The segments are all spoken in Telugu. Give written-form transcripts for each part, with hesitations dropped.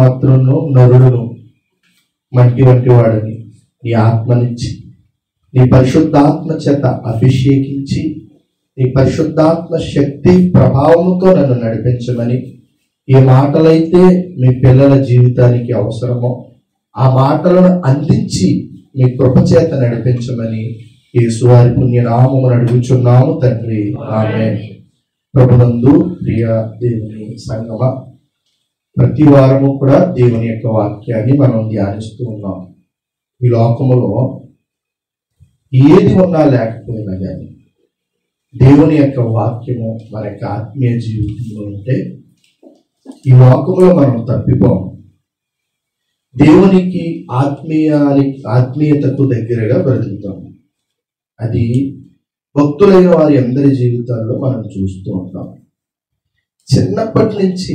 మాత్రమును నరుడును మట్టి వంటి వాడని నీ ఆత్మనిచ్చి నీ పరిశుద్ధాత్మ చేత అభిషేకించి నీ పరిశుద్ధాత్మ శక్తి ప్రభావముతో నన్ను నడిపించమని, ఏ మాటలైతే మీ పిల్లల జీవితానికి అవసరమో ఆ మాటలను అందించి మీ కృపచేత నడిపించమని యేసువారి పుణ్యనామమును అడుగుచున్నాము తండ్రి, ఆమేన్. ప్రభునందు ప్రియ దేవుని సంగమ, ప్రతి వారము కూడా దేవుని యొక్క వాక్యాన్ని మనం ధ్యానిస్తూ ఉన్నాం. ఈ లోకములో ఏది ఉన్నా లేకపోయినా కానీ దేవుని యొక్క వాక్యము మన యొక్క ఆత్మీయ జీవితంలో ఉంటే ఈ లోకంలో మనం తప్పిపోం. దేవునికి ఆత్మీయతకు దగ్గరగా బ్రతుకుతాం. అది భక్తులైన వారి అందరి జీవితాల్లో మనం చూస్తూ ఉంటాం. చిన్నప్పటి నుంచి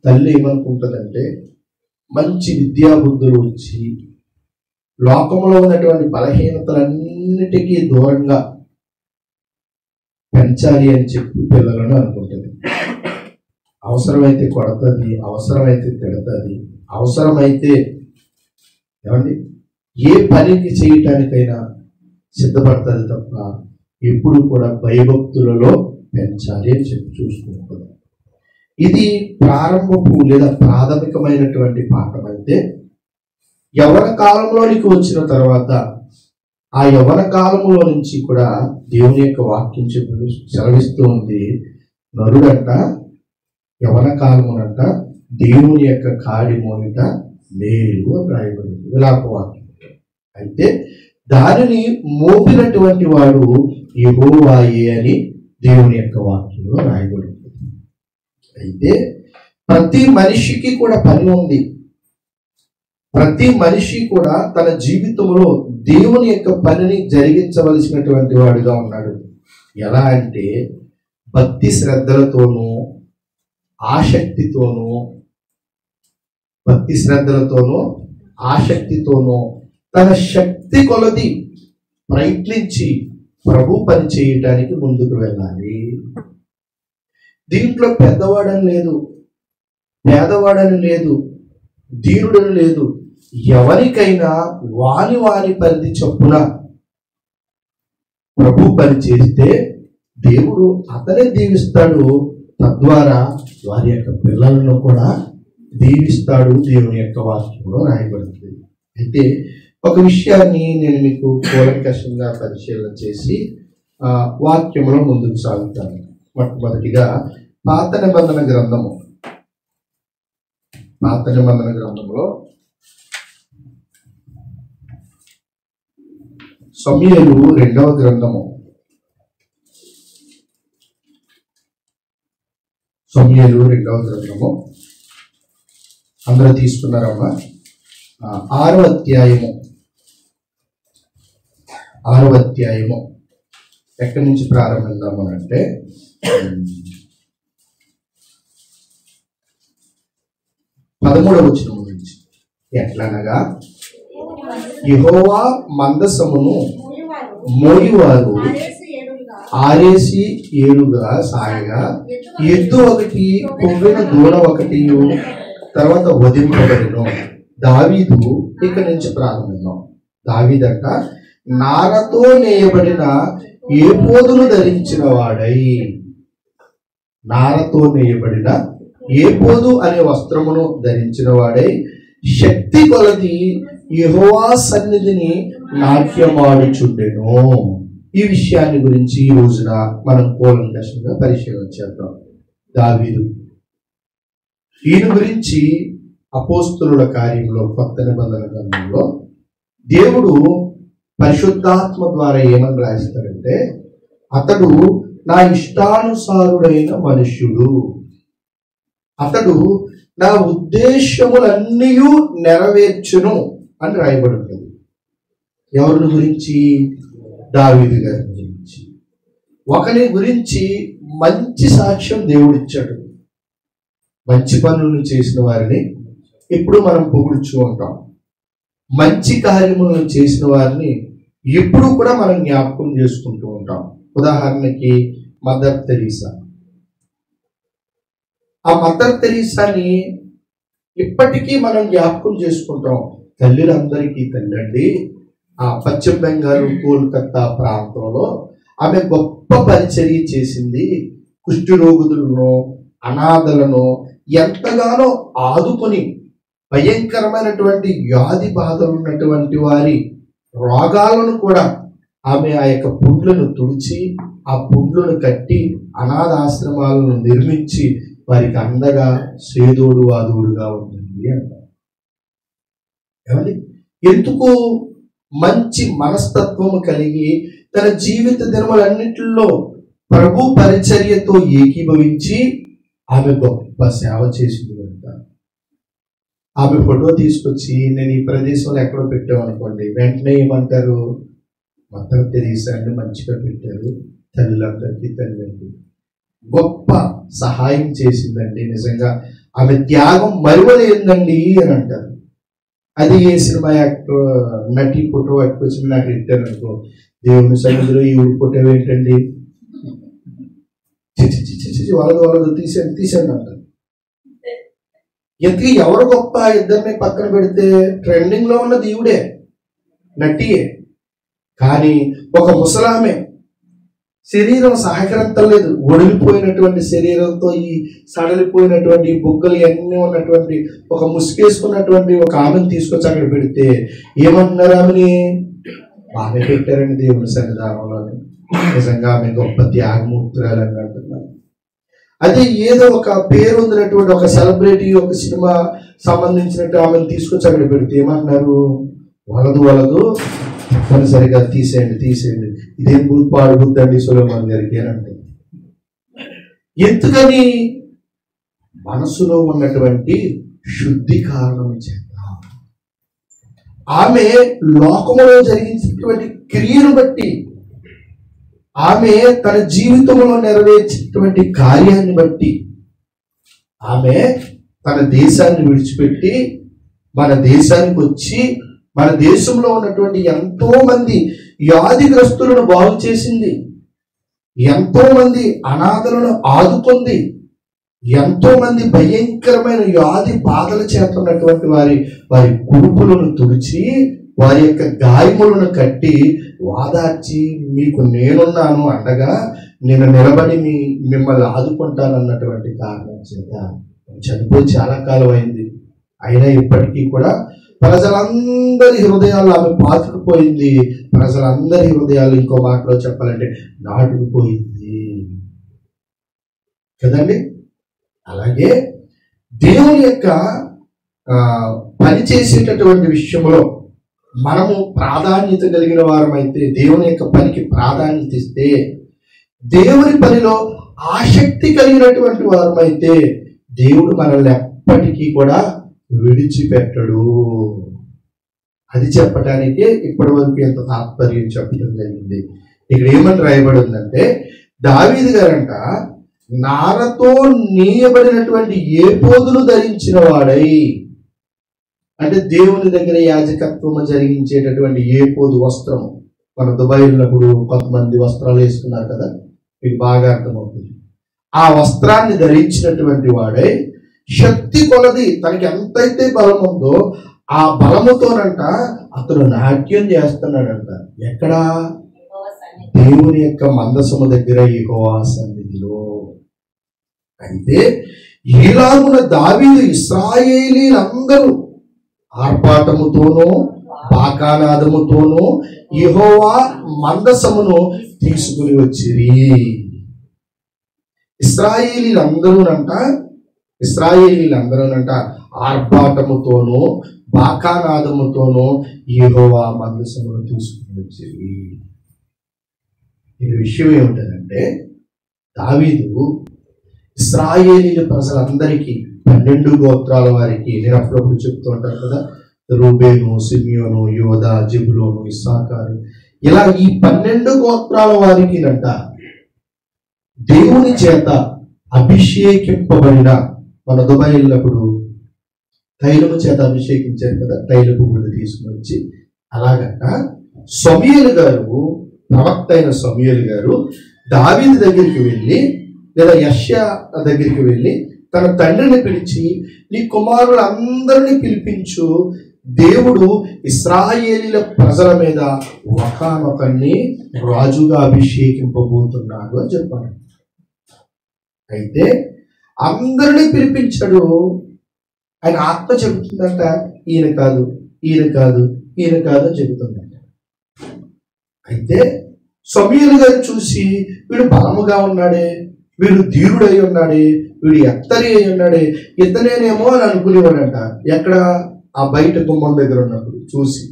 తల్లి ఏమనుకుంటుందంటే మంచి విద్యాబుద్ధులు వచ్చి లోకంలో ఉన్నటువంటి బలహీనతలన్నిటికీ దూరంగా పెంచాలి అని చెప్పి పిల్లలను అనుకుంటుంది. అవసరమైతే కొడతది, అవసరమైతే తిడతది, అవసరమైతే ఏమండి ఏ పనికి చేయటానికైనా సిద్ధపడుతుంది తప్ప ఎప్పుడు కూడా భయభక్తులలో పెంచాలి అని చెప్పి చూసుకుంటుంది. ఇది ప్రారంభపు లేదా ప్రాథమికమైనటువంటి పాఠం. అయితే యవ్వన కాలంలోనికి వచ్చిన తర్వాత ఆ యవ్వన కాలంలో నుంచి కూడా దేవుని యొక్క వాక్యం చెప్పు సెలవిస్తూ ఉంది. నరుడంట యవ్వన కాలమునంట దేవుని యొక్క కాడి మోయిట మేలు అని రాయబడింది, విలాప వాక్యం. అయితే దానిని మోపినటువంటి వాడు యెహోవాయే అని దేవుని యొక్క వాక్యంలో రాయబడింది. అయితే ప్రతి మనిషికి కూడా పని ఉంది. ప్రతి మనిషి కూడా తన జీవితంలో దేవుని యొక్క పనిని జరిగించవలసినటువంటి వాడిగా ఉన్నాడు. ఎలా అంటే భక్తి శ్రద్ధలతోనూ ఆసక్తితోనూ తన శక్తి కొలది ప్రయత్నించి ప్రభు పని చేయటానికి ముందుకు వెళ్ళాలి. దీంట్లో పెద్దవాడని లేదు, పేదవాడని లేదు, దీనుడని లేదు. ఎవరికైనా వాని పరిధి చొప్పున ప్రభు పని చేస్తే దేవుడు అతనే దీవిస్తాడు. తద్వారా వారి యొక్క పిల్లలను కూడా దీవిస్తాడు. దేవుని యొక్క వాక్యంలో రాయబడింది. అయితే ఒక విషయాన్ని నేను మీకు కూలంకషంగా పరిశీలన చేసి వాక్యంలో ముందుకు సాగుతాను. మొట్టమొదటిగా పాత నిబంధన గ్రంథంలో సమూయేలు 2వ గ్రంథము, అందరూ తీసుకున్నారమ్మా? 6వ అధ్యాయము ఎక్కడి నుంచి ప్రారంభిద్దాము అంటే 13వ వచనం నుంచి. ఎట్లనగా యెహోవా మందసమును మోయువారు 6 ఏడుగా సాగగా ఎద్దు ఒకటి, కొవ్విన దూడ ఒకటి తర్వాత వధింపబడిను. దావీదు ఇక్కడి నుంచి ప్రారంభిద్దాం. దావీదంట నారతో నేయబడిన ఏపోదును ధరించిన వాడై, నారతో నేయబడిన ఏపోదు అనే వస్త్రమును ధరించిన వాడై శక్తి కొలది యెహోవా సన్నిధిని నాట్యమాడుచుండెను. ఈ విషయాన్ని గురించి ఈ రోజున మనం కూలంకషంగా పరిశీలన చేద్దాం. దావీదు, ఈయన గురించి అపోస్తలుల కార్యంలో కొత్త నిబంధన గ్రంథంలో దేవుడు పరిశుద్ధాత్మ ద్వారా ఏమని రాయిస్తాడంటే, అతడు నా ఇష్టానుసారుడైన మనుష్యుడు, అతడు నా ఉద్దేశములన్నీ నెరవేర్చును అని రాయబడి ఉంటుంది. ఎవరిని గురించి? దావీదు గారి గురించి. ఒకరి గురించి మంచి సాక్ష్యం దేవుడిచ్చాడు. మంచి పనులను చేసిన వారిని ఎప్పుడు మనం పొగుడుచూ ఉంటాం. మంచి కార్యములను చేసిన వారిని ఎప్పుడు కూడా మనం జ్ఞాపకం చేసుకుంటూ ఉంటాం. ఉదాహరణకి మదర్ తెరీసా. ఆ మదర్ తెరీసాని ఇప్పటికీ మనం జ్ఞాపకం చేసుకుంటాం. తల్లులందరికీ తల్లి అండి. ఆ పశ్చిమ బెంగాల్ కోల్కతా ప్రాంతంలో ఆమె గొప్ప పరిచర్య చేసింది. కుష్ఠరోగులను, అనాథలను ఎంతగానో ఆదుకొని భయంకరమైనటువంటి వ్యాధి బాధలు ఉన్నటువంటి వారి రోగాలను కూడా ఆమె ఆ యొక్క పుండ్లను తుడిచి, ఆ పుండ్లను కట్టి, అనాథ ఆశ్రమాలను నిర్మించి వారికి అందగా సేదోడు వాదోడుగా ఉంటుంది అంటారు. ఏమండి, ఎందుకు? మంచి మనస్తత్వము కలిగి తన జీవిత దినములన్నిటిలో ప్రభు పరిచర్యతో ఏకీభవించి ఆమె గొప్ప సేవ చేసింది కనుక ఆమె ఫోటో తీసుకొచ్చి నేను ఈ ప్రదేశంలో ఎక్కడో పెట్టామనుకోండి, వెంటనే ఏమంటారు? మదర్ తెరీసా అని మంచిగా పెట్టారు, తల్లులందరికీ తల్లి అండి. గొప్ప సహాయం చేసిందండి. నిజంగా ఆమె త్యాగం మరువలేదండి అని అంటారు. అది ఏ సినిమా యాక్టర్ నటి ఫోటో పట్టుకొచ్చి నాకు ఇట్టాను అనుకో, దేవుని సన్నిధిలో ఈ ఫోటో ఏంటండి, వలదు తీసాను అంటారు. ఎందుకు? ఎవరు గొప్ప? ఇద్దరిని పక్కన పెడితే ట్రెండింగ్ లో ఉన్నది ఈవిడే, నటియే. కానీ ఒక ముసలామె శరీరం సహకరించలేదు, ఒడిలిపోయినటువంటి శరీరంతో, ఈ సడలిపోయినటువంటి బుగ్గలు అన్నీ ఉన్నటువంటి ఒక ముసుగేసుకున్నటువంటి ఒక ఆమెను తీసుకొచ్చి అక్కడ పెడితే ఏమంటున్నారు? ఆమెని బాగా పెట్టారండి దేవుని సన్నిధానంలో. నిజంగా ఆమె గొప్ప త్యాగమూర్తురాలని అంటున్నారు. అదే ఏదో ఒక పేరు ఉందినటువంటి ఒక సెలబ్రిటీ, ఒక సినిమా సంబంధించినట్టు ఆమెను తీసుకొచ్చి అక్కడ పెడితే ఏమంటున్నారు? వలదు తప్పనిసరిగా తీసేయండి, ఇదేం పాడుబుద్దండి సొలొమోను గారికి అని అంటే. ఎందుకని? మనసులో ఉన్నటువంటి శుద్ధి కారణం చేత ఆమె లోకములో జరిగించినటువంటి క్రియను బట్టి, ఆమె తన జీవితంలో నెరవేర్చినటువంటి కార్యాన్ని బట్టి ఆమె తన దేశాన్ని విడిచిపెట్టి మన దేశానికి వచ్చి మన దేశంలో ఉన్నటువంటి ఎంతో మంది వ్యాధిగ్రస్తులను బాగు చేసింది, ఎంతో మంది అనాథలను ఆదుకుంది, ఎంతో మంది భయంకరమైన వ్యాధి బాధలు చేస్తున్నటువంటి వారి కురుపులను తుడిచి, వారి యొక్క గాయములను కట్టి వాదార్చి, మీకు నేనున్నాను అండగా, నేను నిలబడి మిమ్మల్ని ఆదుకుంటానన్నటువంటి కారణం చేత చనిపోయి చాలా కాలం అయింది. అయినా ఇప్పటికీ కూడా ప్రజలందరి హృదయాల్లో ఆమె పాతుకుపోయింది. ప్రజలందరి హృదయాలు, ఇంకో మాటలో చెప్పాలంటే, నాటుకుపోయింది కదండి. అలాగే దేవుని యొక్క పని చేసేటటువంటి విషయంలో మనము ప్రాధాన్యత కలిగిన వారమైతే, దేవుని యొక్క పనికి ప్రాధాన్యత ఇస్తే, దేవుని పనిలో ఆసక్తి కలిగినటువంటి వారమైతే దేవుడు మనల్ని ఎప్పటికీ కూడా విడిచిపెట్టడు. అది చెప్పటానికే ఇప్పటి వరకు ఎంత తాత్పర్యం చెప్పడం జరిగింది. ఇక్కడ ఏమని రాయబడి ఉందంటే, దావీదు గారంట నారతో నీయబడినటువంటి ఏపోదును ధరించిన వాడై, అంటే దేవుని దగ్గర యాజకత్వము జరిగించేటటువంటి ఏపోదు వస్త్రము. మన దుబాయ్ ఉన్నప్పుడు కొంతమంది వస్త్రాలు వేసుకున్నారు కదా, మీకు బాగా అర్థమవుతుంది. ఆ వస్త్రాన్ని ధరించినటువంటి వాడై శక్తి కొలది తనకి ఎంతైతే బలం ఉందో ఆ బలముతోనంట అతను నాట్యం చేస్తున్నాడంట. ఎక్కడ? దేవుని యొక్క మందసము దగ్గర, యెహోవా సన్నిధిలో. అయితే ఈలాగున దావీదు ఇశ్రాయేలీలందరూ ఆర్పాటముతోనూ బాకానాదముతోనూ యెహోవా మందసమును తీసుకుని వచ్చిరి. ఇశ్రాయేలీలందరూనంట ఆర్భాటముతోనూ బాకానాదముతోనూ యెహోవా మందసమును తీసుకుని వచ్చిరి. ఈ విషయం ఏమిటంటే, దావీదు ఇశ్రాయేలీల ప్రజలందరికీ 12 గోత్రాల వారికి, నేను అప్పుడప్పుడు చెప్తూ ఉంటాను కదా, రూబేను, సిమియోను, యోదా, జెబులోను, ఇస్సాకారు, ఇలా ఈ 12 గోత్రాల వారికి నంట దేవుని చేత అభిషేకింపబడిన, మన దుబాయ్ వెళ్ళినప్పుడు తైలము చేత అభిషేకించారు కదా, తైలపు గుడి తీసుకుని వచ్చి, అలాగంట సమూయేలు గారు, ప్రవక్త అయిన సమూయేలు గారు దావీదు దగ్గరికి వెళ్ళి, లేదా యెషయా దగ్గరికి వెళ్ళి తన తండ్రిని పిలిచి, నీ కుమారులందరినీ పిలిపించు, దేవుడు ఇశ్రాయేలీల ప్రజల మీద ఒకానొకరిని రాజుగా అభిషేకింపబోతున్నాడు అని చెప్పాడు. అయితే అందరినీ పిలిపించాడు. ఆయన ఆత్మ చెబుతుందంట, ఈయన కాదు, ఈయన కాదు, ఈయన కాదు అని చెబుతుందంట. అయితే సమూయేలు గారు చూసి, వీడు బలముగా ఉన్నాడే, వీడు ధీరుడై ఉన్నాడే, వీడు ఎత్తరి అయి ఉన్నాడే, ఇతనేనేమో అని అనుకునేవాడంట. ఎక్కడ? ఆ బయట గుమ్మం దగ్గర ఉన్నప్పుడు చూసి,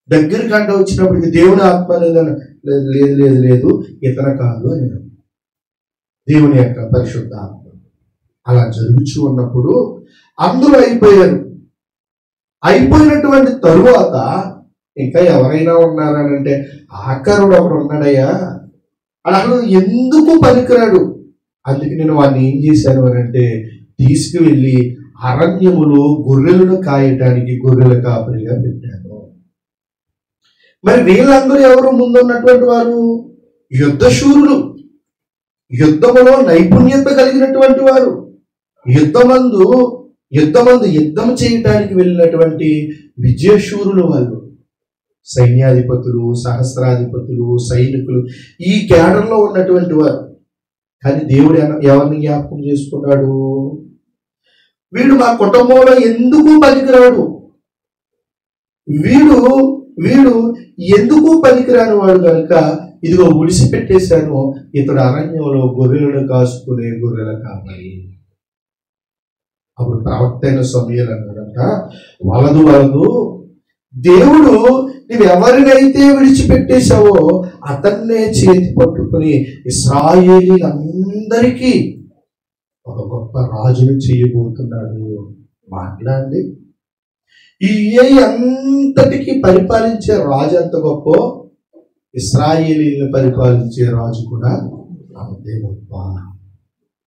దగ్గరికి అంట వచ్చినప్పటికి దేవుని ఆత్మ లేదని, లేదు లేదు లేదు లేదు ఇతను కాదు అని, దేవుని యొక్క పరిశుద్ధ ఆత్మ. అలా జరుగుతూ ఉన్నప్పుడు అందరూ అయిపోయారు. అయిపోయినటువంటి తరువాత ఇంకా ఎవరైనా ఉన్నారని అంటే, ఆఖరుడు ఒకడు ఉన్నాడయ్యా, అసలు ఎందుకు పనికిరాడు, అందుకే నేను వాడిని ఏం చేశాను అని అంటే, తీసుకువెళ్ళి అరణ్యములో గొర్రెలను కాయటానికి గొర్రెల కాపరిగా పెట్టాను. మరి వీళ్ళందరూ ఎవరు? ముందున్నటువంటి వారు యుద్ధశూరులు, యుద్ధములో నైపుణ్యత కలిగినటువంటి వారు, యుద్ధం చేయటానికి వెళ్ళినటువంటి విజయశూరులు వాళ్ళు, సైన్యాధిపతులు, సహస్రాధిపతులు, సైనికులు, ఈ కేడర్లో ఉన్నటువంటి వారు. కానీ దేవుడు ఎవరిని జ్ఞాపకం చేసుకున్నాడు? వీడు మా కుటుంబంలో ఎందుకు పనికిరాడు, వీడు ఎందుకు పనికిరాని వాడు కనుక ఇదిగో విడిచిపెట్టేశాను, ఇతడు అరణ్యంలో గొర్రెలను కాసుకునే గొర్రెల కాపరి. అప్పుడు ప్రవక్త అయిన సమూయేలు అన్నాడంట, వలదు, దేవుడు నువ్వెవరినైతే విడిచిపెట్టేశావో అతన్నే చేతి పట్టుకుని ఇశ్రాయేలీలందరికీ ఒక గొప్ప రాజును చేయబోతున్నాడు. మాట్లాడండి, ఈ అంతటికి పరిపాలించే రాజు ఎంత గొప్ప, ఇశ్రాయేలీలను పరిపాలించే రాజు కూడా అంతే గొప్ప.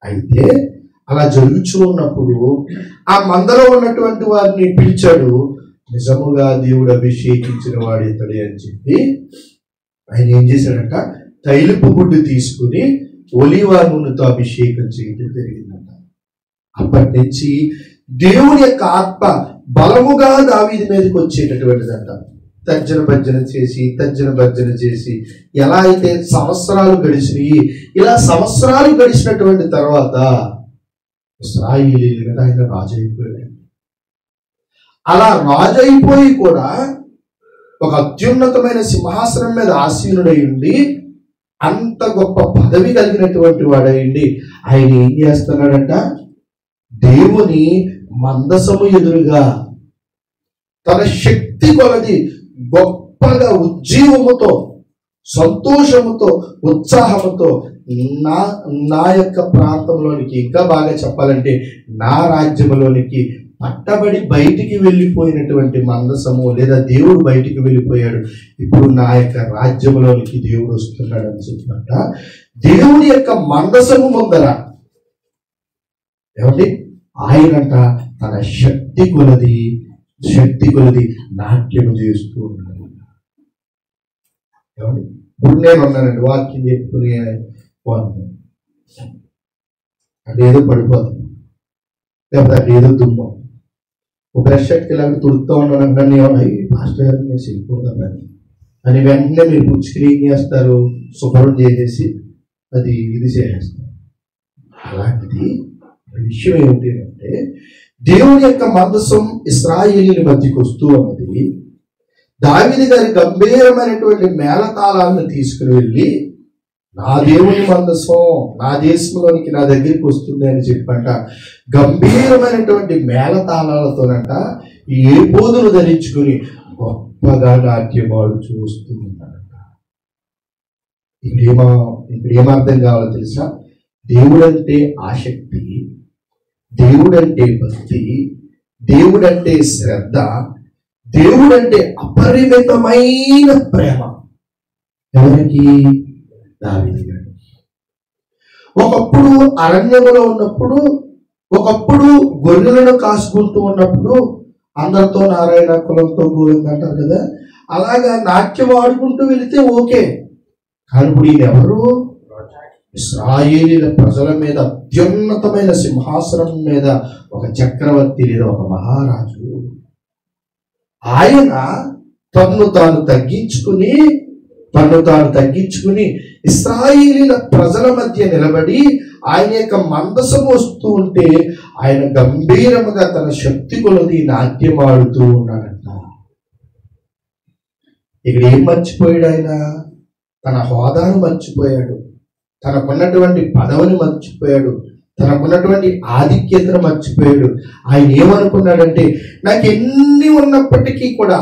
అయితే అలా జరుగుతూ ఉన్నప్పుడు ఆ మందలో ఉన్నటువంటి వారిని పిలిచాడు. నిజముగా దేవుడు అభిషేకించిన వాడు ఇతడే అని చెప్పి ఆయన ఏం చేశాడంట, తైలపు గుడ్డు తీసుకుని ఒలీవ నూనెతో అభిషేకం చేయడం జరిగిందంట. అప్పటి నుంచి దేవుని యొక్క ఆత్మ బలముగా దావీదు మీదకి వచ్చేటటువంటిదంట. తర్జన భర్జన చేసి ఎలా అయితే సంవత్సరాలు గడిచినాయి, ఇలా సంవత్సరాలు గడిచినటువంటి తర్వాత ఇశ్రాయేలీయుల మీద ఆయన రాజు అయిపోయాడు. అలా రాజు అయిపోయి కూడా ఒక అత్యున్నతమైన సింహాసనం మీద ఆసీనుడై ఉండి, అంత గొప్ప పదవి కలిగినటువంటి వాడైండి ఆయన ఏం చేస్తున్నాడంట, దేవుని మందసము ఎదురుగా తన శక్తి కొలది గొప్పగా ఉజ్జీవముతో, సంతోషముతో, ఉత్సాహముతో నా యొక్క ప్రాంతంలోనికి, ఇంకా బాగా చెప్పాలంటే నా రాజ్యంలోనికి పట్టబడి బయటికి వెళ్ళిపోయినటువంటి మందసము, లేదా దేవుడు బయటికి వెళ్ళిపోయాడు, ఇప్పుడు నా యొక్క రాజ్యంలోనికి దేవుడు వస్తున్నాడు అని చెప్పినట్ట. దేవుని యొక్క మందసము ముందర ఏమండి ఆయనంట తన శక్తి కొలది నాట్యం చేస్తూ ఉన్నాడు. ఏమండి ఇప్పుడు నేను ఉన్నానండి, వాక్యం చెప్పుకునే అదేదో పడిపోతుంది, లేకపోతే అదేదో దుమ్మం, ఒక బ్రష్ ఇలాంటి తుడుతూ ఉన్నాను అంటే, మాస్టర్ గారు మీరు చేయకూడదు అని వెంటనే మీరు పుచ్చుకుని ఏం చేస్తారు, శుభ్రం చేసేసి ఇది చేసేస్తారు. అలాంటిది విషయం ఏమిటి అంటే, దేవుని యొక్క మందసం ఇశ్రాయేలీయుల మధ్యకి వస్తూ ఉన్నది. దావీదు గారి గంభీరమైనటువంటి మేళతాళాలను తీసుకుని వెళ్ళి, నా దేవుని మందసం నా దేశంలోనికి నా దగ్గరికి వస్తుంది అని చెప్పంట గంభీరమైనటువంటి మేళతాళాలతోనంట ఈ ఏపోదులు ధరించుకుని గొప్పగా నాట్యమాడు చూస్తూ ఉన్నాడంట. ఇక్కడ ఏమర్థం కావాలో తెలుసా? దేవుడంటే ఆసక్తి, దేవుడంటే భక్తి, దేవుడంటే శ్రద్ధ, దేవుడంటే అపరిమితమైన ప్రేమ. ఎవరికి? దావీదు గారు. ఒకప్పుడు అరణ్యములో ఉన్నప్పుడు, ఒకప్పుడు గొర్రెలను కాసుకుంటూ ఉన్నప్పుడు అందరితో నారాయణ కులంతో గోవింద అంటారు కదా, అలాగా నాట్యం ఆడుకుంటూ వెళితే ఓకే. కానీ ఇప్పుడు ఈయన ఎవరు? ఇశ్రాయేలీల ప్రజల మీద అత్యున్నతమైన సింహాసనం మీద ఒక చక్రవర్తి లేదా ఒక మహారాజు. ఆయన తన్ను తాను తగ్గించుకుని ఇశ్రాయేలీల ప్రజల మధ్య నిలబడి ఆయన యొక్క మందసము వస్తూ ఉంటే ఆయన గంభీరముగా తన శక్తి కొలది నాట్యమాడుతూ ఉన్నాడంట. ఇక్కడ ఏం మర్చిపోయాడు ఆయన? తన హోదాను మర్చిపోయాడు, తనకున్నటువంటి పదవిని మర్చిపోయాడు, తనకున్నటువంటి ఆధిక్యతను మర్చిపోయాడు. ఆయన ఏమనుకున్నాడంటే, నాకు ఎన్ని ఉన్నప్పటికీ కూడా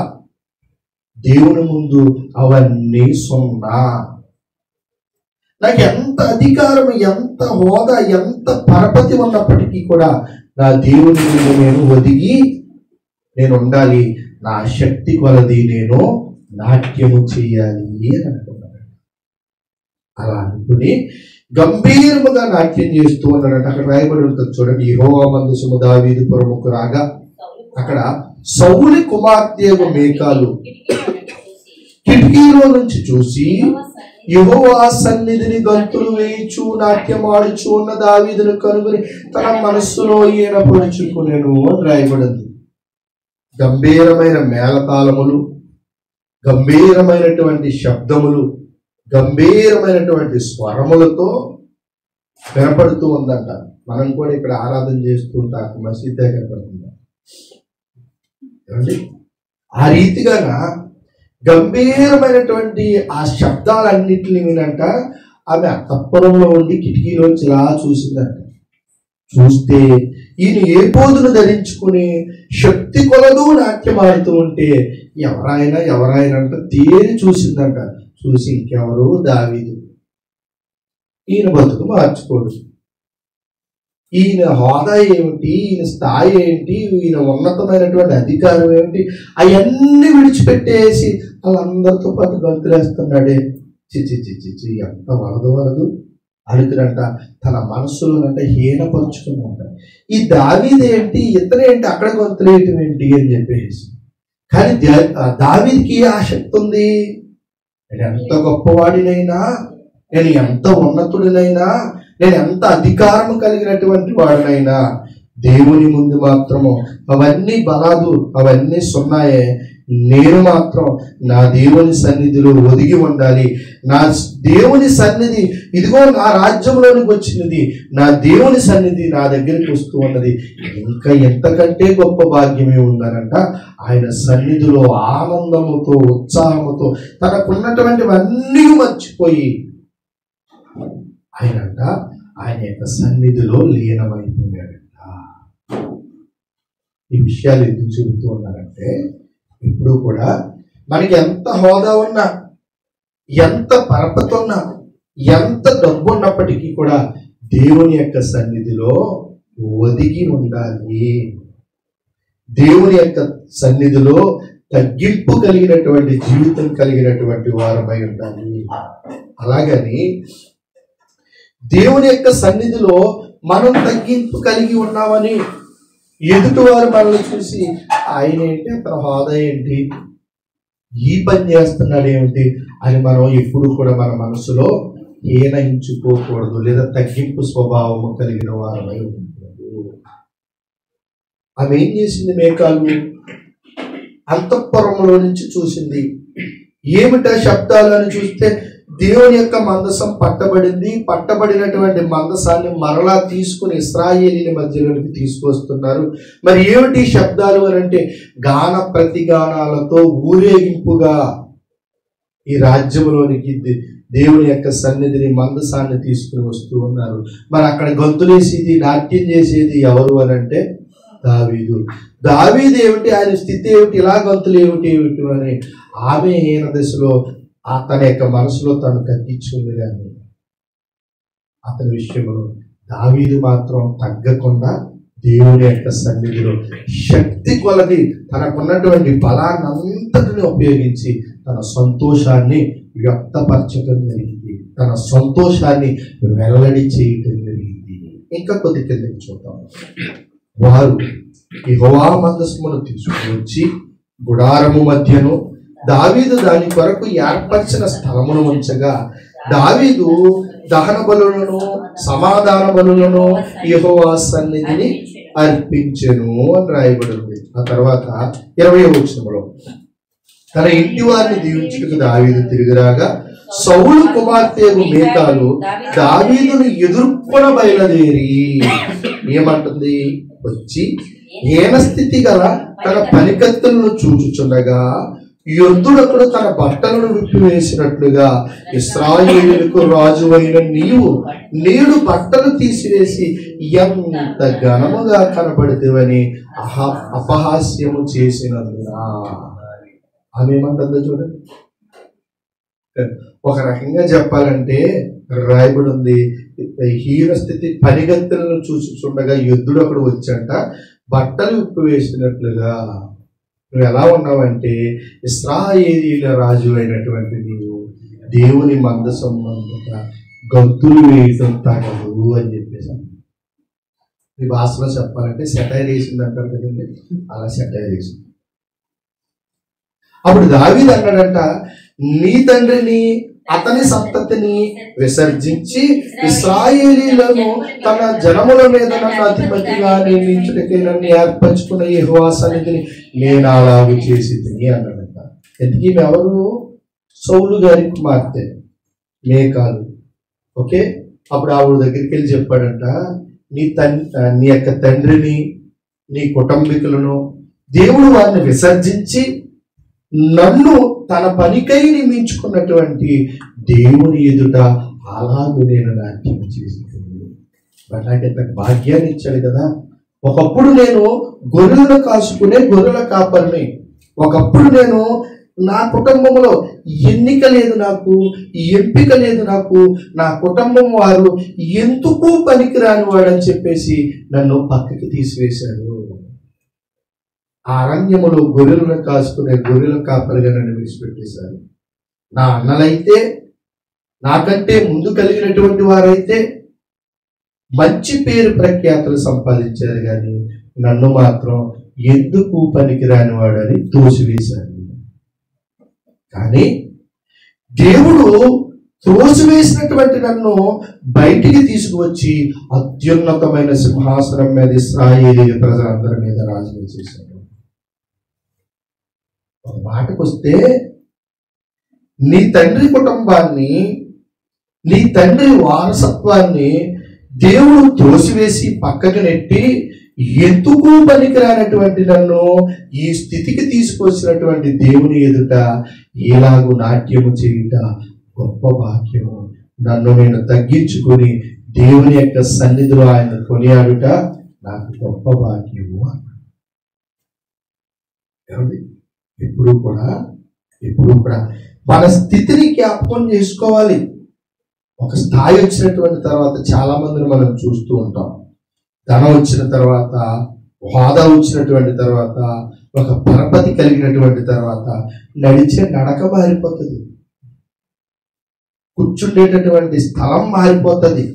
దేవుని ముందు అవన్నీ సున్నా. నాకు ఎంత అధికారం, ఎంత హోదా, ఎంత పరపతి ఉన్నప్పటికీ కూడా నా దేవుని ముందు నేను ఒదిగి నేను ఉండాలి, నా శక్తి కొలది నేను నాట్యము చేయాలి అని అనుకున్నాడు. అలా అనుకుని గంభీరముగా నాట్యం చేస్తూ ఉన్నాడంటే అక్కడ రాయబడి ఉంటుంది చూడండి. యెహోవా మందసము దావీదు పురముకు రాగా అక్కడ సౌలు కుమార్తె మేకాలు కిటికీలో నుంచి చూసి యెహోవా సన్నిధిని గంతులు వేయిచు నాట్యమాడుచు ఉన్న దావీదును కనుగొని తన మనస్సులో ఈయన పొడుచుకునేను అని రాయబడింది. గంభీరమైన మేళతాళములు, గంభీరమైనటువంటి శబ్దములు, గంభీరమైనటువంటి స్వరములతో వినపడుతూ ఉందంట. మనం కూడా ఇక్కడ ఆరాధన చేస్తూ ఉంటాం, మసీద్ దగ్గర పడుతుందా ఏమండి? ఆ రీతిగా గంభీరమైనటువంటి ఆ శబ్దాలన్నింటినీ వినంట ఆమె తప్పరంలో ఉండి కిటికీలోంచి ఇలా చూసిందంట. చూస్తే ఈయన ఏ పోదును ధరించుకుని శక్తి కొలదు నాట్యం ఆడుతూ ఉంటే ఎవరైనా అంట తేరి చూసిందంట. చూసి ఇంకెవరు, దావీదు. ఈయన బతుకు మార్చుకోడు. ఈయన హోదా ఏమిటి, ఈయన స్థాయి ఏంటి, ఈయన ఉన్నతమైనటువంటి అధికారం ఏమిటి, అవన్నీ విడిచిపెట్టేసి వాళ్ళందరితో పాటు గంతులేస్తున్నాడే. చిచి ఎంత వరదు అడుగునంట. తన మనస్సులోనంట హీనపరుచుకుందంట. ఈ దావీదేంటి, ఇతనేంటి అక్కడ గొంతులేయటం ఏంటి అని చెప్పేసి. కానీ దావీదికి ఆ శక్తి ఉంది. నేను ఎంత గొప్పవాడినైనా, నేను ఎంత ఉన్నతుడినైనా, నేను ఎంత అధికారము కలిగినటువంటి వాడినైనా దేవుని ముందు మాత్రము అవన్నీ బలాదు, అవన్నీ సున్నాయే. నేను మాత్రం నా దేవుని సన్నిధిలో ఒదిగి ఉండాలి. నా దేవుని సన్నిధి ఇదిగో నా రాజ్యంలోనికి వచ్చినది, నా దేవుని సన్నిధి నా దగ్గరికి వస్తూ ఉన్నది. ఇంకా ఎంతకంటే గొప్ప భాగ్యమే ఉందనంట. ఆయన సన్నిధిలో ఆనందముతో, ఉత్సాహముతో తనకున్నటువంటివన్నీ మర్చిపోయి ఆయన యొక్క సన్నిధిలో లీనమైపోయాడంట. ఈ విషయాలు ఎందుకు చెబుతూ ఉన్నారంటే, ఇప్పుడు కూడా మనకి ఎంత హోదా ఉన్నా, ఎంత పరపతి ఉన్నా, ఎంత డబ్బు ఉన్నప్పటికీ కూడా దేవుని యొక్క సన్నిధిలో ఒదిగి ఉండాలి. దేవుని యొక్క సన్నిధిలో తగ్గింపు కలిగినటువంటి జీవితం కలిగినటువంటి వారమై ఉండాలి. అలాగని దేవుని యొక్క సన్నిధిలో మనం తగ్గింపు కలిగి ఉన్నామని ఎదుటివారు మనల్ని చూసి ఆయన ఏంటి, అతని హోదా ఏంటి, ఈ పని చేస్తున్నాడు ఏమిటి అని మనం ఎప్పుడు కూడా మన మనసులో హీనహించుకోకూడదు, లేదా తగ్గింపు స్వభావము కలిగిన వారమై ఉండకూడదు. ఆమె ఏం చేసింది? మేకాలు అంతఃపురంలో నుంచి చూసింది. ఏమిటా శబ్దాలు అని చూస్తే దేవుని యొక్క మందసం పట్టబడింది. పట్టబడినటువంటి మందసాన్ని మరలా తీసుకుని ఇశ్రాయేలీల మధ్యలోనికి తీసుకొస్తున్నారు. మరి ఏమిటి శబ్దాలు అని అంటే, గాన ప్రతిగానాలతో ఊరేగింపుగా ఈ రాజ్యంలోనికి దేవుని యొక్క సన్నిధిని, మందసాన్ని తీసుకుని వస్తూ ఉన్నారు. మరి అక్కడ గొంతులేసేది, నాట్యం చేసేది ఎవరు అని అంటే దావీదు. దావీదు ఏమిటి, ఆయన స్థితి ఏమిటి, ఇలా గొంతులు ఏమిటి అని ఆమె హీన దశలో తన యొక్క మనసులో తను తగ్గించుకుంది. కానీ అతని విషయంలో దావీదు మాత్రం తగ్గకుండా దేవుని యొక్క సన్నిధిలో శక్తి కొలది తనకున్నటువంటి బలాన్నంతటిని ఉపయోగించి తన సంతోషాన్ని వ్యక్తపరచడం జరిగింది, తన సంతోషాన్ని వెల్లడి చేయటం జరిగింది. ఇంకా కొద్ది కిందకి చూద్దాం. వారు యెహోవా మందసమును తీసుకుని వచ్చి గుడారము మధ్యను దావీదు దాని కొరకు ఏర్పరిచిన స్థలమును ఉంచగా దావీదు దహన బలులను సమాధాన బలులను యెహోవా సన్నిధిని అర్పించెను అని రాయబడింది. ఆ తర్వాత 20వ వచనంలో తన ఇంటి వారిని దీవించుటకు దావీదు తిరిగిరాగా సౌలు కుమార్తె మీకాలు దావీదును ఎదుర్కొన బయలుదేరి ఏమంటుంది? వచ్చి హీనస్థితి గల తన పనికత్తులను చూచుచుండగా యోధుడొకడు తన బట్టలను విప్పివేసినట్లుగా ఇశ్రాయేలులకు రాజు అయిన నీవు నేడు బట్టలు తీసివేసి ఎంత ఘనముగా కనబడితేవని అపహాస్యము చేసినందున. ఆమె ఏమంటుందో చూడండి. ఒక రకంగా చెప్పాలంటే రాయబడి ఉంది, హీనస్థితి పనిగత్తెలను చూసుచుండగా యుద్ధుడు అక్కడ వచ్చంట బట్టలు విప్పివేసినట్లుగా. నువ్వు ఎలా ఉన్నావంటే ఇశ్రాయేలీల రాజు అయినటువంటి నీవు దేవుని మందసం గంతులు వేయటం తగదు అని చెప్పేసి ఈ భాషలో చెప్పాలంటే సెటైర్ వేసింది అంటారు కదండి, అలా సెటైర్ వేసింది. అప్పుడు దావీదు అన్నాడంట, నీ తండ్రిని అతని సంతతిని విసర్జించి ఇశ్రాయేలీలను తన జనముల మీద నన్ను అధిపతిగా నియమించుటకై నన్ను ఏర్పరచుకున్న యెహోవా సన్నిధిని నేను అలాగూ చేసి తిని అన్నాడంట. ఎందుకు ఎవరు? సౌలు గారి కుమార్తె మీకాలు. ఓకే, అప్పుడు ఆవిడ దగ్గరికి వెళ్ళి చెప్పాడంట, నీ యొక్క తండ్రిని నీ కుటుంబీకులను దేవుడు వారిని విసర్జించి నన్ను తన పనికై నియమించుకున్నటువంటి దేవుని ఎదుట అలాగూ నేను నాట్యం చేస్తున్నాను. బట్ నాకు ఎంత భాగ్యాన్ని ఇచ్చాడు కదా. ఒకప్పుడు నేను గొర్రెలను కాసుకునే గొర్రెల కాపరిని. ఒకప్పుడు నేను నా కుటుంబంలో ఎన్నిక లేదు, నాకు ఎంపిక లేదు, నాకు నా కుటుంబం వారు ఎందుకు పనికిరాని వాడని చెప్పేసి నన్ను పక్కకి తీసివేశాడు. ఆ అరణ్యములో గొర్రెలను కాసుకునే గొర్రెల కాపరిగా నన్ను విడిచిపెట్టేశారు. నా అన్నలైతే నాకంటే ముందు కలిగినటువంటి వారైతే మంచి పేరు ప్రఖ్యాతులు సంపాదించారు, కానీ నన్ను మాత్రం ఎందుకు పనికిరాని వాడని తోసివేశాడు. కానీ దేవుడు త్రోసివేసినటువంటి నన్ను బయటికి తీసుకువచ్చి అత్యున్నతమైన సింహాసనం మీద ఇశ్రాయేలీయ ప్రజలందరి మీద రాజుగా చేశాడు. ఒక మాటకు వస్తే నీ తండ్రి కుటుంబాన్ని, నీ తండ్రి వారసత్వాన్ని దేవుడు త్రోసివేసి పక్కకు నెట్టి ఎందుకు పనికిరానటువంటి నన్ను ఈ స్థితికి తీసుకొచ్చినటువంటి దేవుని ఎదుట ఎలాగూ నాట్యము చేయుట గొప్ప భాగ్యము. నన్ను నేను తగ్గించుకొని దేవుని యొక్క సన్నిధిలో ఆయన కొనియాడుట నాకు గొప్ప భాగ్యము. ఎప్పుడు కూడా మన స్థితిని జ్ఞాపకం చేసుకోవాలి. ఒక స్థాయి వచ్చినటువంటి తర్వాత చాలా మందిని మనం చూస్తూ ఉంటాం. ధనం వచ్చిన తర్వాత, హోదా వచ్చినటువంటి తర్వాత, ఒక పరపతి కలిగినటువంటి తర్వాత నడిచే నడక మారిపోతుంది, కూర్చుండేటటువంటి స్థలం మారిపోతుంది,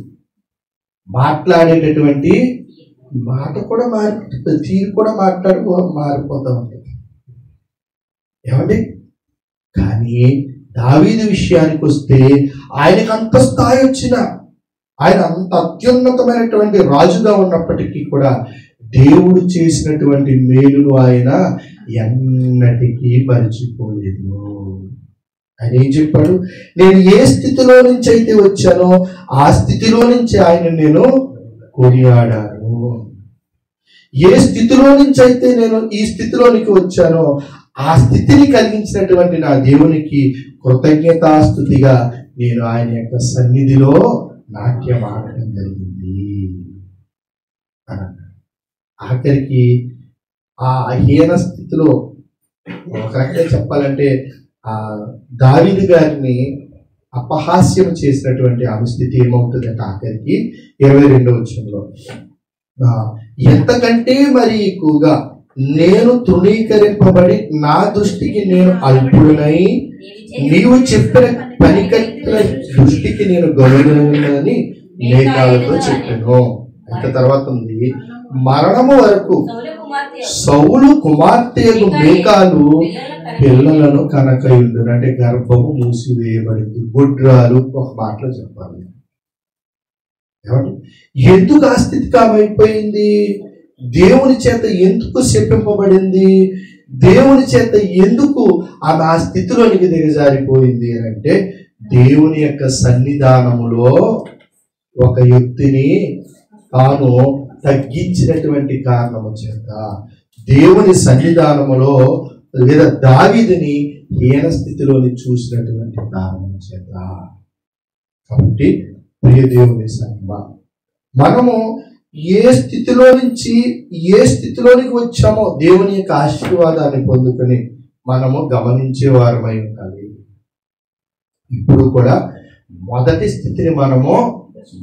మాట్లాడేటటువంటి మాట కూడా మారిపోతుంది, తీరు కూడా మారిపోతూ ఉంటుంది. ఏమండి? కానీ దావీదు విషయానికి వస్తే ఆయనకు అంత స్థాయి వచ్చినా, ఆయన అంత అత్యున్నతమైనటువంటి రాజుగా ఉన్నప్పటికీ కూడా దేవుడు చేసినటువంటి మేలును ఆయన ఎన్నటికీ మరిచిపోలేదు. ఆయన ఏం చెప్పాడు? నేను ఏ స్థితిలో నుంచి అయితే వచ్చానో ఆ స్థితిలో నుంచి ఆయన నేను కొనియాడాను. ఏ స్థితిలో నుంచి అయితే నేను ఈ స్థితిలోనికి వచ్చానో ఆ స్థితిని కలిగించినటువంటి నా దేవునికి కృతజ్ఞతాస్తుతిగా నేను ఆయన యొక్క సన్నిధిలో నాట్యం ఆడటం జరిగింది. ఆఖరికి ఆ హీన స్థితిలో ఒక రకంగా చెప్పాలంటే ఆ దావీదు గారిని అపహాస్యం చేసినటువంటి ఆమె స్థితి ఏమవుతుందంటే ఆఖరికి 22వ వచనంలో, ఎంతకంటే మరి ఎక్కువగా నేను తృణీకరింపబడి నా దృష్టికి నేను అల్పుడనై నీవు చెప్పిన పనికత్తుల దృష్టికి నేను గౌరవని మేఘాలతో చెప్పాను. అంత తర్వాత ఉంది, మరణము వరకు సౌలు కుమార్తెకు మీకాలు పిల్లలను కనకయుండును. అంటే గర్భము మూసివేయబడింది. గుడ్రాలు ఒక మాటలో చెప్పాలి. ఎందుకు ఆ స్థితి కామైపోయింది? దేవుని చేత ఎందుకు శపింపబడింది? దేవుని చేత ఎందుకు ఆమె ఆ స్థితిలోనికి దిగజారిపోయింది అని అంటే, దేవుని యొక్క సన్నిధానములో ఒక వ్యక్తిని తాను తగ్గించినటువంటి కారణము చేత, దేవుని సన్నిధానములో లేదా దావీదుని హీన స్థితిలోని చూసినటువంటి కారణం చేత. కాబట్టి ప్రియ దేవుని సంగమ, మనము ఏ స్థితిలో నుంచి ఏ స్థితిలోనికి వచ్చామో దేవుని యొక్క ఆశీర్వాదాన్ని పొందుకొని మనము గమనించే వారమై ఉండాలి. ఇప్పుడు కూడా మొదటి స్థితిని మనము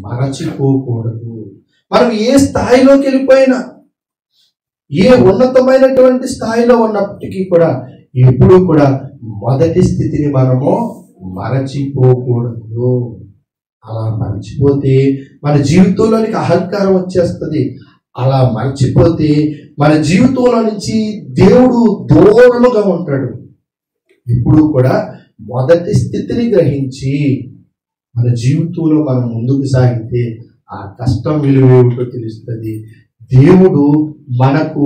మరచిపోకూడదు. మనం ఏ స్థాయిలోకి వెళ్ళిపోయినా, ఏ ఉన్నతమైనటువంటి స్థాయిలో ఉన్నప్పటికీ కూడా ఎప్పుడు కూడా మొదటి స్థితిని మనము మరచిపోకూడదు. అలా మర్చిపోతే మన జీవితంలోనికి అహంకారం వచ్చేస్తుంది. అలా మర్చిపోతే మన జీవితంలో నుంచి దేవుడు దూరముగా ఉంటాడు. ఇప్పుడు కూడా మొదటి స్థితిని గ్రహించి మన జీవితంలో మనం ముందుకు సాగితే ఆ కష్టం విలువ ఏమిటో తెలుస్తుంది. దేవుడు మనకు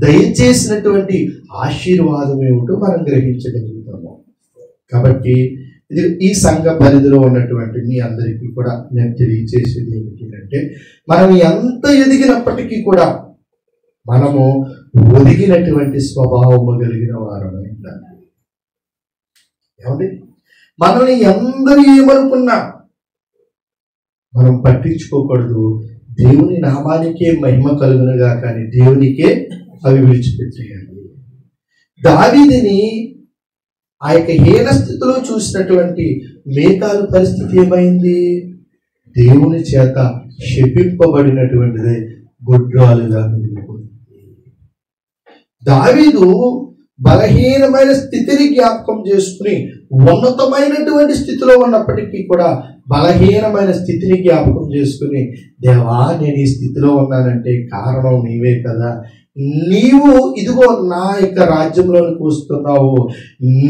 దయచేసినటువంటి ఆశీర్వాదం ఏమిటో మనం గ్రహించగలుగుతాము. కాబట్టి ఇది ఈ సంఘ పరిధిలో ఉన్నటువంటి మీ అందరికీ కూడా నేను తెలియచేసేది ఏమిటంటే, మనం ఎంత ఎదిగినప్పటికీ కూడా మనము ఒదిగినటువంటి స్వభావము కలిగిన వారమై ఉండాలి. ఏమండి, మనల్ని అందరూ ఏమనుకున్నా మనం పట్టించుకోకూడదు. దేవుని నామానికే మహిమ కలుగునుగా, కానీ దేవునికే అవి విడిచిపెట్టేయాలి. దావీదుని ఆ యొక్క హీన స్థితిలో చూసినటువంటి మీకాలు పరిస్థితి ఏమైంది? దేవుని చేత శపింపబడినటువంటిది గుడ్రాలుగా మిగిలిపోయింది. దావీదు బలహీనమైన స్థితిని జ్ఞాపకం చేసుకుని ఉన్నతమైనటువంటి స్థితిలో ఉన్నప్పటికీ కూడా బలహీనమైన స్థితిని జ్ఞాపకం చేసుకుని, దేవా నేను ఈ స్థితిలో ఉన్నానంటే కారణం నీవే కదా, నీవు ఇదిగో నా యొక్క రాజ్యంలోనికి వస్తున్నావు,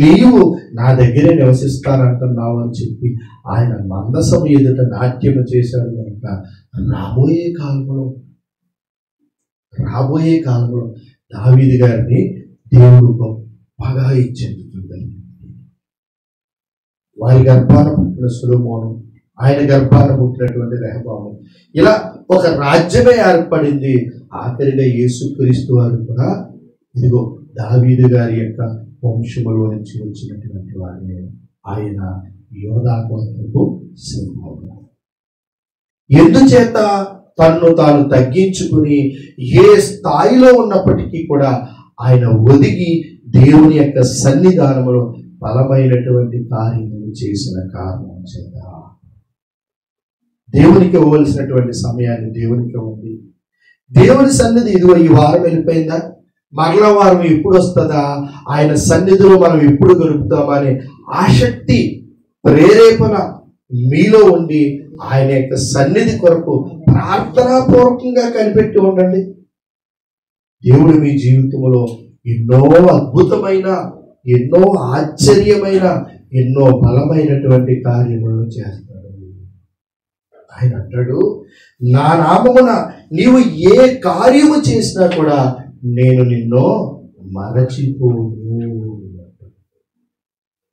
నీవు నా దగ్గరే నివసిస్తానంటున్నావు అని చెప్పి ఆయన మందసం ఎదుట నాట్యం చేశాడు. కనుక రాబోయే కాలంలో దావీదు గారిని దేవుడు గొప్పగా చెందుతుంది. వారి గర్భాన పుట్టిన సొలొమోను, ఆయన గర్భాన పుట్టినటువంటి రెహబాము, ఇలా ఒక రాజ్యమే ఏర్పడింది. ఆఖరిగా యేసుక్రీస్తు వారు కూడా ఇదిగో దావీదు గారి యొక్క వంశములో నుంచి వచ్చినటువంటి వారిని. ఆయన యోధా గోత్రపు సింహము. ఎందుచేత తన్ను తాను తగ్గించుకుని ఏ స్థాయిలో ఉన్నప్పటికీ కూడా ఆయన ఒదిగి దేవుని యొక్క సన్నిధానములో బలమైనటువంటి కార్యములు చేసిన కారణం చేత దేవునికి ఇవ్వవలసినటువంటి సమయాన్ని దేవునికి ఉంది. దేవుని సన్నిధి ఇదిగో ఈ వారం వెళ్ళిపోయిందా, మరలా వారం ఎప్పుడు వస్తుందా, ఆయన సన్నిధిలో మనం ఎప్పుడు గడుపుతామని ఆసక్తి ప్రేరేపణ మీలో ఉండి ఆయన యొక్క సన్నిధి కొరకు ప్రార్థనాపూర్వకంగా కనిపెట్టి ఉండండి. దేవుడు మీ జీవితంలో ఎన్నో అద్భుతమైన, ఎన్నో ఆశ్చర్యమైన, ఎన్నో బలమైనటువంటి కార్యములను చేస్తాడు. ఆయన అంటాడు, నా నామమున నీవు ఏ కార్యము చేసినా కూడా నేను నిన్ను మరచిపోను.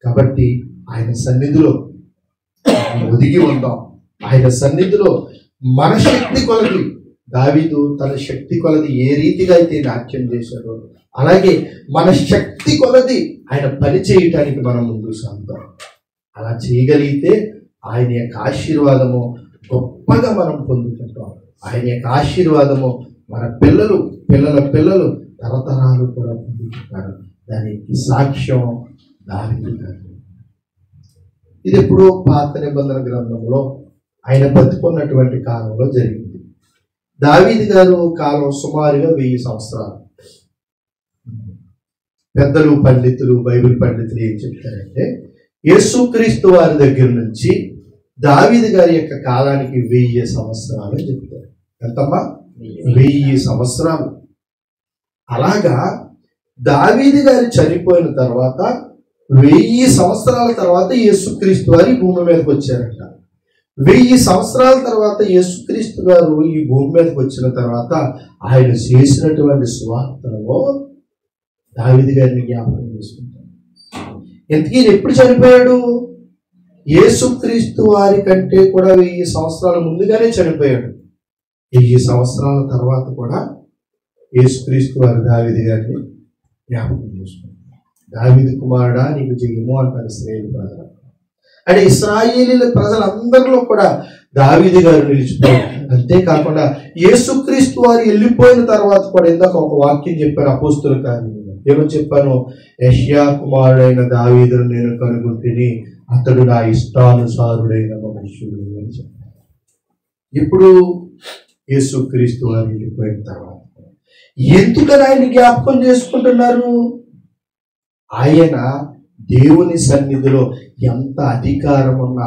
కాబట్టి ఆయన సన్నిధిలో ఒదిగి ఉందాం. ఆయన సన్నిధిలో మన శక్తి కొలది, దావీదు తన శక్తి కొలది ఏ రీతిగా అయితే నాట్యం చేశాడో అలాగే మన శక్తి కొలది ఆయన పని చేయటానికి మనం ముందుకు సాగుతాం. అలా చేయగలిగితే ఆయన యొక్క ఆశీర్వాదము గొప్పగా మనం పొందుకుంటాం. ఆయన యొక్క ఆశీర్వాదము మన పిల్లలు, పిల్లల పిల్లలు, తరతరాలు కూడా పొందుకుంటారు. దానికి సాక్ష్యం దావీదు గారు. ఇది ఎప్పుడో పాత నిబంధన గ్రంథంలో ఆయన బతుకున్నటువంటి కాలంలో జరిగింది. దావీదు గారు కాలం సుమారుగా 1000 సంవత్సరాలు. పెద్దలు, పండితులు, బైబిల్ పండితులు ఏం చెప్తారంటే, యేసుక్రీస్తు వారి దగ్గర నుంచి దావీదు గారి యొక్క కాలానికి 1000 సంవత్సరాలు చెప్తారు. ఎంతమ్మా? 1000 సంవత్సరాలు. అలాగా దావీదు గారు చనిపోయిన తర్వాత 1000 సంవత్సరాల తర్వాత యేసుక్రీస్తు వారు ఈ భూమి మీదకి వచ్చారంట. 1000 సంవత్సరాల తర్వాత యేసుక్రీస్తు గారు ఈ భూమి మీదకి వచ్చిన తర్వాత ఆయన చేసినటువంటి సువార్తలో దావీదు గారిని జ్ఞాపకం చేసుకుంటారు. ఇంతకీ ఎప్పుడు చనిపోయాడు? యేసుక్రీస్తు వారి కంటే కూడా 1000 సంవత్సరాల ముందుగానే చనిపోయాడు. 1000 సంవత్సరాల తర్వాత కూడా యేసుక్రీస్తు వారు దావీదు గారిని జ్ఞాపకం చేసుకుంటారు. దావీదు కుమారుడా నీకు జయము అంటారు ఇశ్రాయేలు ప్రజలు. అంటే ఇశ్రాయేలీల ప్రజలందరిలో కూడా దావీదు గారు నిలిచిపోయారు. అంతేకాకుండా యేసుక్రీస్తు వారు వెళ్ళిపోయిన తర్వాత కూడా ఇందాక ఒక వాక్యం చెప్పాను అపోస్తుల కార్యములో. ఏమని చెప్పాను? యెషయా కుమారుడైన దావీదును నేను కనుగొంటిని, అతడు నా ఇష్టానుసారుడైన మనుష్యుడు అని చెప్పాను. ఇప్పుడు యేసుక్రీస్తు వారు వెళ్ళిపోయిన తర్వాత ఎందుకని ఆయన జ్ఞాపకం చేసుకుంటున్నారు? ఆయన దేవుని సన్నిధిలో ఎంత అధికారం ఉన్నా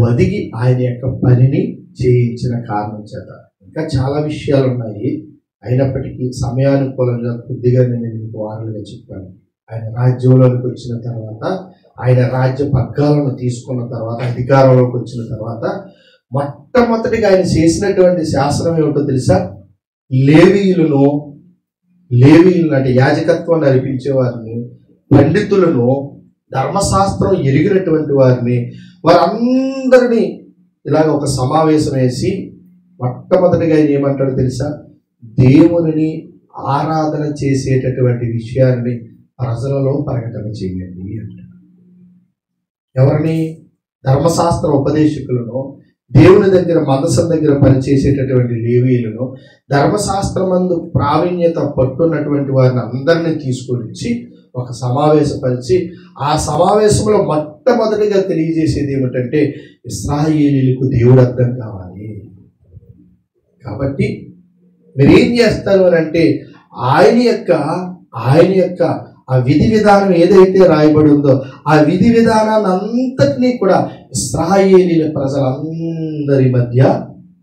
ఒదిగి ఆయన యొక్క పనిని చేయించిన కారణం చేత. ఇంకా చాలా విషయాలు ఉన్నాయి, అయినప్పటికీ సమయానుకూలంగా కొద్దిగా నేను మీకు వారులుగా చెప్పాను. ఆయన రాజ్యంలోకి వచ్చిన తర్వాత, ఆయన రాజ్య పగ్గాలను తీసుకున్న తర్వాత, అధికారంలోకి వచ్చిన తర్వాత మొట్టమొదటిగా ఆయన చేసినటువంటి శాసనం ఏమిటో తెలుసా? లేవీయులను అంటే యాజకత్వం నడిపించే వారిని, పండితులను, ధర్మశాస్త్రం ఎరిగినటువంటి వారిని, వారందరినీ ఇలాగ ఒక సమావేశం వేసి మొట్టమొదటిగా ఆయన ఏమంటాడో తెలుసా? దేవునిని ఆరాధన చేసేటటువంటి విషయాన్ని ప్రజలలో ప్రకటన చేయండి అంటాడు. ఎవరిని? ధర్మశాస్త్ర ఉపదేశకులను, దేవుని దగ్గర మందసం దగ్గర పనిచేసేటటువంటి లేవీయులను, ధర్మశాస్త్రమందు ప్రావీణ్యత పట్టున్నటువంటి వారిని అందరినీ తీసుకొచ్చి ఒక సమావేశపరిచి, ఆ సమావేశంలో మొట్టమొదటిగా తెలియజేసేది ఏమిటంటే ఇశ్రాయేలీయులకు దేవుడు అర్థం కావాలి. కాబట్టి మీరేం చేస్తారు అని అంటే ఆయన యొక్క ఆ విధి విధానం ఏదైతే రాయబడి ఉందో ఆ విధి విధానాన్ని అంతటినీ కూడా ఇశ్రాయేలీయుల ప్రజలందరి మధ్య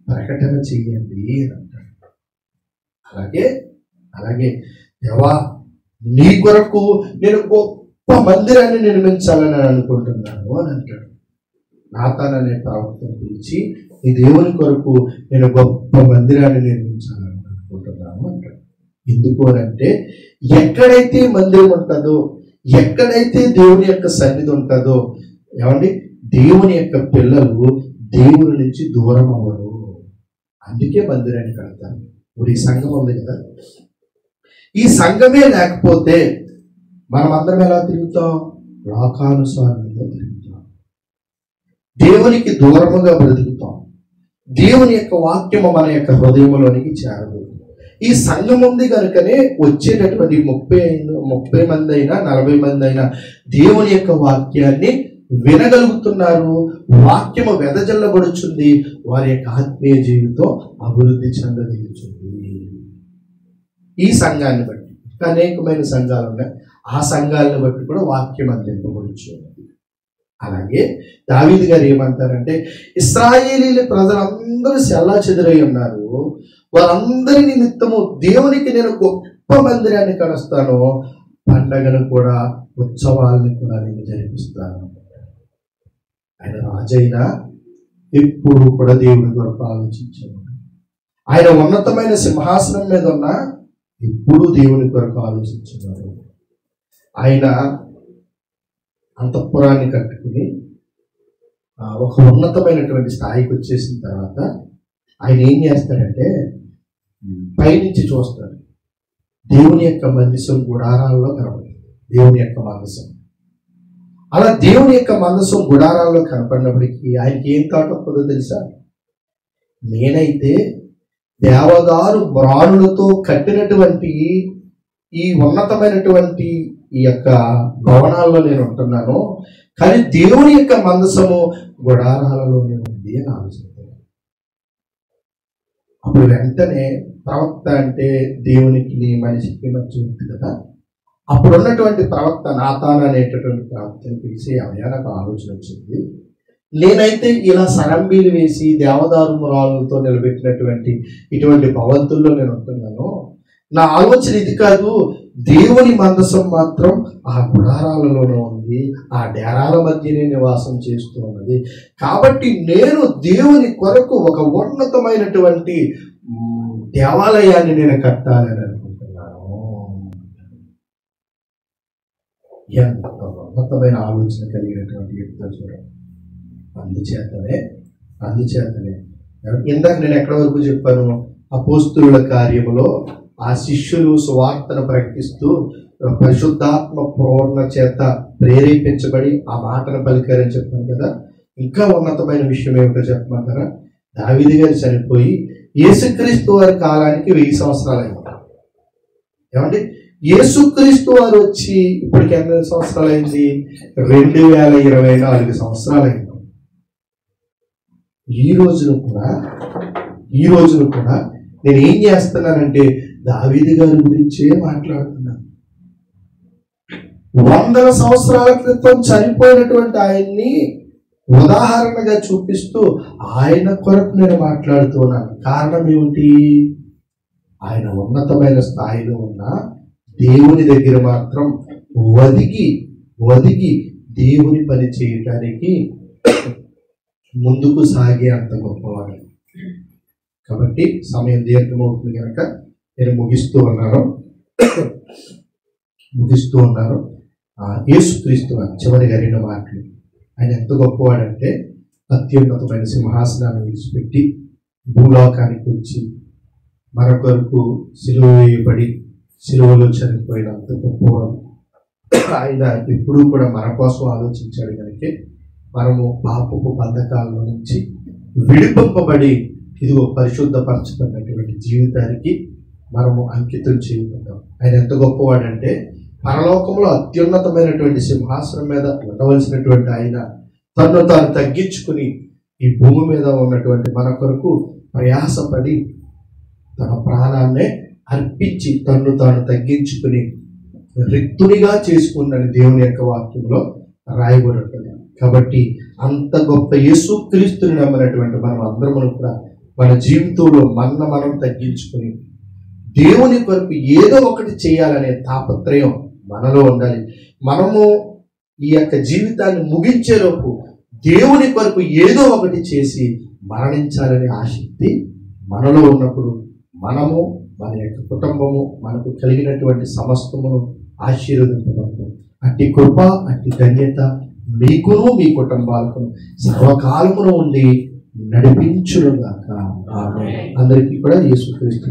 ప్రకటన చేయండి అని అంటారు. అలాగే దేవా నీ కొరకు నేను గొప్ప మందిరాన్ని నిర్మించాలని అనుకుంటున్నాను అని అంటాడు. నాతాన్ అనే ప్రవక్తను పిలిచి ఈ దేవుని కొరకు నేను గొప్ప మందిరాన్ని నిర్మించాలని అనుకుంటున్నాను అంటాడు. ఎందుకు అని అంటే ఎక్కడైతే మందిరం ఉంటుందో, ఎక్కడైతే దేవుని యొక్క సన్నిధి ఉంటుందో, ఏమండి, దేవుని యొక్క పిల్లలు దేవుని నుంచి దూరం అవ్వరు. అందుకే మందిరాన్ని కడతారు. ఇప్పుడు ఈ సంఘం ఉంది కదా, ఈ సంఘమే లేకపోతే మనం అందరం ఎలా తిరుగుతాం? లోకానుసారంగా తిరుగుతాం, దేవునికి దూరముగా బ్రతుకుతాం. దేవుని యొక్క వాక్యము మన యొక్క హృదయంలోనికి చేరదు. ఈ సంఘం ఉంది కనుకనే వచ్చేటటువంటి 30 మంది అయినా 40 మంది అయినా దేవుని యొక్క వాక్యాన్ని వినగలుగుతున్నారు. వాక్యము వెదజల్లబడుచుంది, వారి యొక్క ఆత్మీయ జీవితం అభివృద్ధి చెందగలుగుతుంది. ఈ సంఘాన్ని బట్టి అనేకమైన సంఘాలు ఉన్నాయి, ఆ సంఘాలను బట్టి కూడా వాక్యం అందింపబడుచు. అలాగే దావీదు గారు ఏమంటారంటే ఇశ్రాయేలీల ప్రజలందరూ చెల్లాచెదురై ఉన్నారు, వారందరి నిమిత్తము దేవునికి నేను గొప్ప మందిరాన్ని కడస్తాను, పండగను కూడా ఉత్సవాలను కూడా నేను జరిపిస్తాను. ఆయన రాజైనా ఎప్పుడు కూడా దేవుని కొరకు ఆలోచించాను. ఆయన ఉన్నతమైన సింహాసనం మీద ఉన్న ఎప్పుడు దేవుని కొరకు ఆలోచించున్నారు. ఆయన అంతఃపురాన్ని కట్టుకుని ఒక ఉన్నతమైనటువంటి స్థాయికి వచ్చేసిన తర్వాత ఆయన ఏం చేస్తాడంటే పైనుంచి చూస్తాడు. దేవుని యొక్క మందసం గుడారాల్లో కనపడుతుంది. దేవుని యొక్క మందసం అలా దేవుని యొక్క మందసం గుడారాల్లో కనపడినప్పటికీ ఆయనకి ఏం థాట్ వస్తుందో తెలుసా? నేనైతే దేవదారు మ్రాణులతో కట్టినటువంటి ఈ ఉన్నతమైనటువంటి ఈ యొక్క భవనాల్లో నేను ఉంటున్నాను, కానీ దేవుని యొక్క మందసము గుడారాలలోనే ఉంది అని ఆలోచిస్తాను. అప్పుడు వెంటనే ప్రవక్త అంటే దేవునికి మనిషికి మధ్య ఉంది కదా, అప్పుడు ఉన్నటువంటి ప్రవక్త నాతాన్ అనేటటువంటి ప్రవక్తని పిలిచి అయ్యా నాకు ఆలోచన వచ్చింది, నేనైతే ఇలా సరంబీలు వేసి దేవదారు మురాలతో నిలబెట్టినటువంటి ఇటువంటి భవంతుల్లో నేను ఉంటున్నాను. నా ఆలోచన ఇది కాదు. దేవుని మందసం మాత్రం ఆ గుడారాలలోనే ఉంది, ఆ డేరాల మధ్యనే నివాసం చేస్తూ ఉన్నది. కాబట్టి నేను దేవుని కొరకు ఒక ఉన్నతమైనటువంటి దేవాలయాన్ని నేను కట్టాలని అనుకుంటున్నాను. ఎంత ఉన్నతమైన ఆలోచన కలిగినటువంటి వ్యక్తులు చూడండి. అందుచేతనే ఇందాక నేను ఎక్కడి వరకు చెప్పాను? అపోస్తలుల కార్యములో ఆ శిష్యులు సువార్తను ప్రకటిస్తూ పరిశుద్ధాత్మ ప్రేరణ చేత ప్రేరేపించబడి ఆ మాటను పలికారని చెప్పాను కదా. ఇంకా ఉన్నతమైన విషయం ఏమిటో చెప్పమంటారా? దావీదు గారు చనిపోయి యేసుక్రీస్తు వారి కాలానికి 1000 సంవత్సరాలు అయింది. ఏమండి, యేసుక్రీస్తు వారు వచ్చి ఇప్పటికి ఎన్ని సంవత్సరాలు అయింది? 2024 సంవత్సరాలు అయింది. ఈ రోజున కూడా నేను ఏం చేస్తున్నానంటే దావీదు గారి గురించే మాట్లాడుతున్నాను. 100 సంవత్సరాల క్రితం చనిపోయినటువంటి ఆయన్ని ఉదాహరణగా చూపిస్తూ ఆయన కొరకు నేను మాట్లాడుతున్నాను. కారణం ఏమిటి? ఆయన ఉన్నతమైన స్థాయిలో ఉన్న దేవుని దగ్గర మాత్రం ఒదిగి దేవుని పని చేయటానికి ముందుకు సాగే అంత గొప్పవాడు. కాబట్టి సమయం దీర్ఘమవుతుంది కనుక నేను ముగిస్తూ ఉన్నాను. యేసుక్రీస్తు చివరిగా 2 మాటలు. ఆయన ఎంత గొప్పవాడంటే అత్యున్నతమైన సింహాసనాన్ని విడిచిపెట్టి భూలోకానికి వచ్చి మన కొరకు సిలువ వేయబడి సిలువలో చనిపోయినంత గొప్పవాడు. ఆయన ఎప్పుడూ కూడా మన కోసం ఆలోచించాడు కనుక మనము పాపపు బంధకాల నుంచి విడిపింపబడి ఇదిగో పరిశుద్ధపరచుకున్నటువంటి జీవితానికి మనము అంకితం చేయబడ్డాం. ఆయన ఎంత గొప్పవాడంటే పరలోకంలో అత్యున్నతమైనటువంటి సింహాసనం మీద ఉండవలసినటువంటి ఆయన తను తాను తగ్గించుకుని ఈ భూమి మీద ఉన్నటువంటి మన కొరకు ప్రయాసపడి తన ప్రాణాన్నే అర్పించి తను తాను తగ్గించుకుని రిక్తునిగా చేసుకున్నని దేవుని యొక్క వాక్యంలో రాయబడి ఉంటుంది. కాబట్టి అంత గొప్ప యేసుక్రీస్తుని నమ్మినటువంటి మనం అందరము కూడా మన జీవితంలో మనం తగ్గించుకుని దేవుని కొరకు ఏదో ఒకటి చేయాలనే తాపత్రయం మనలో ఉండాలి. మనము ఈ యొక్క జీవితాన్ని ముగించేలోపు దేవుని కొరకు ఏదో ఒకటి చేసి మరణించాలనే ఆసక్తి మనలో ఉన్నప్పుడు మనము మన యొక్క కుటుంబము మనకు కలిగినటువంటి సమస్తమును ఆశీర్వదింపబడతాం. అట్టి కృప, అట్టి ధన్యత మీకును మీ కుటుంబాలకు సర్వకాలమును ఉండి నడిపించునుగాక. ఆమేన్. అందరికీ కూడా యేసుక్రీస్తు